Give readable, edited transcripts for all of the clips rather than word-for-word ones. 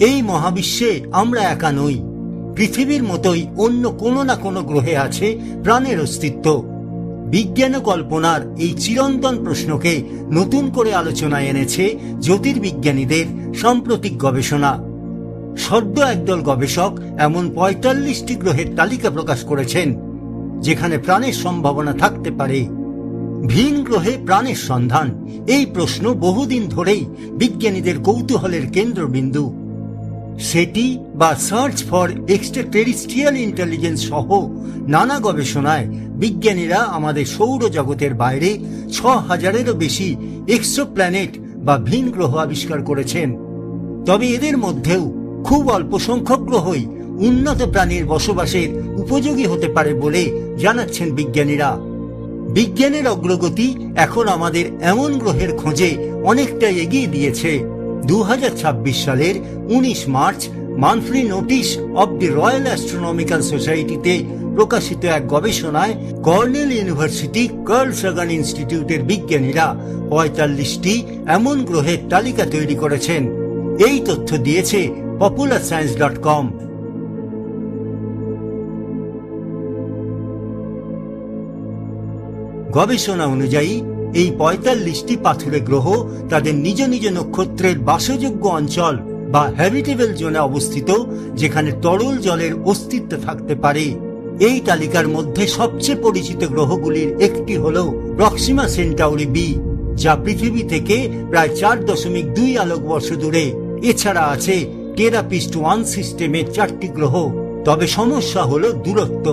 এই মহাবিশ্বে আমরা একা নই। পৃথিবীর মতোই অন্য কোনো না কোনো গ্রহে আছে প্রাণের অস্তিত্ব। বিজ্ঞান ও কল্পনার এই চিরন্তন প্রশ্নকে নতুন করে আলোচনায় এনেছে জ্যোতির্বিজ্ঞানীদের সাম্প্রতিক গবেষণা। সদ্য একদল গবেষক এমন ৪৫টি গ্রহের তালিকা প্রকাশ করেছেন যেখানে প্রাণের সম্ভাবনা থাকতে পারে। ভিন গ্রহে প্রাণের সন্ধান, এই প্রশ্ন বহুদিন ধরেই বিজ্ঞানীদের কৌতূহলের কেন্দ্রবিন্দু। সেটি বা সার্চ ফর এক্সট্রাটেরিস্ট্রিয়াল ইন্টেলিজেন্স সহ নানা গবেষণায় বিজ্ঞানীরা আমাদের সৌরজগতের বাইরে ৬,০০০-এরও বেশি এক্সোপ্ল্যানেট বা ভিন গ্রহ আবিষ্কার করেছেন। তবে এদের মধ্যেও খুব অল্প সংখ্যক গ্রহই উন্নত প্রাণীর বসবাসের উপযোগী হতে পারে বলে জানাচ্ছেন বিজ্ঞানীরা। বিজ্ঞানের অগ্রগতি এখন আমাদের এমন গ্রহের খোঁজে অনেকটা এগিয়ে দিয়েছে। ২০২৬ সালের ১৯ March monthly notice of the royal astronomical সোসাইটিতে প্রকাশিত এক গবেষণায় কর্নেল ইউনিভার্সিটি কার্ল সাগান ইনস্টিটিউটের বিজ্ঞানীরা ৪৫টি এমন গ্রহের তালিকা তৈরি করেছেন। এই তথ্য দিয়েছে popularscience.com। গবেষণা অনুযায়ী এই ৪৫টি পাথুরে গ্রহ তাদের নিজ নিজ নক্ষত্রের বাসযোগ্য অঞ্চল বা হ্যাবিটেবল জোনে অবস্থিত, যেখানে তরল জলের অস্তিত্ব থাকতে পারে। এই তালিকার মধ্যে সবচেয়ে পরিচিত গ্রহগুলির একটি হল প্রক্সিমা সেন্টাউরি বি, যা পৃথিবী থেকে প্রায় ৪.২ আলোকবর্ষ দূরে। এছাড়া আছে টেরাপিস্ট 1 সিস্টেমের ৪টি গ্রহ। তবে সমস্যা হল দূরত্ব।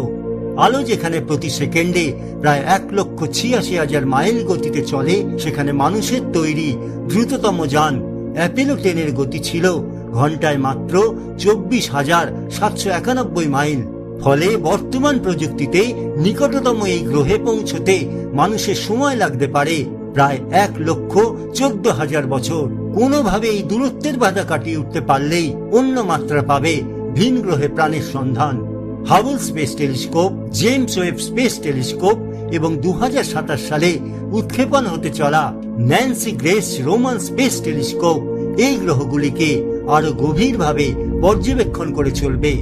আলো যেখানে প্রতি সেকেন্ডে প্রায় ১,৮৬,০০০ মাইল গতিতে চলে, সেখানে মানুষের তৈরি দ্রুততম যান অ্যাপোলো 10 এর গতি ছিল ঘন্টায় মাত্র ২৪,৭৯১ মাইল। ফলে বর্তমান প্রযুক্তিতে নিকটতম এই গ্রহে পৌঁছতে মানুষের সময় লাগতে পারে প্রায় ১,১৪,০০০ বছর। কোনোভাবে এই দূরত্বের বাধা কাটিয়ে উঠতে পারলেই অন্য মাত্রা পাবে ভিন গ্রহে প্রাণের সন্ধান। Hubble space telescope, James Webb space telescope এবং ২০২৭ সালে উৎক্ষেপণ হতে চলা Nancy grace Roman space telescope এই গ্রহগুলিকে আরো গভীরভাবে পর্যবেক্ষণ করে চলবে।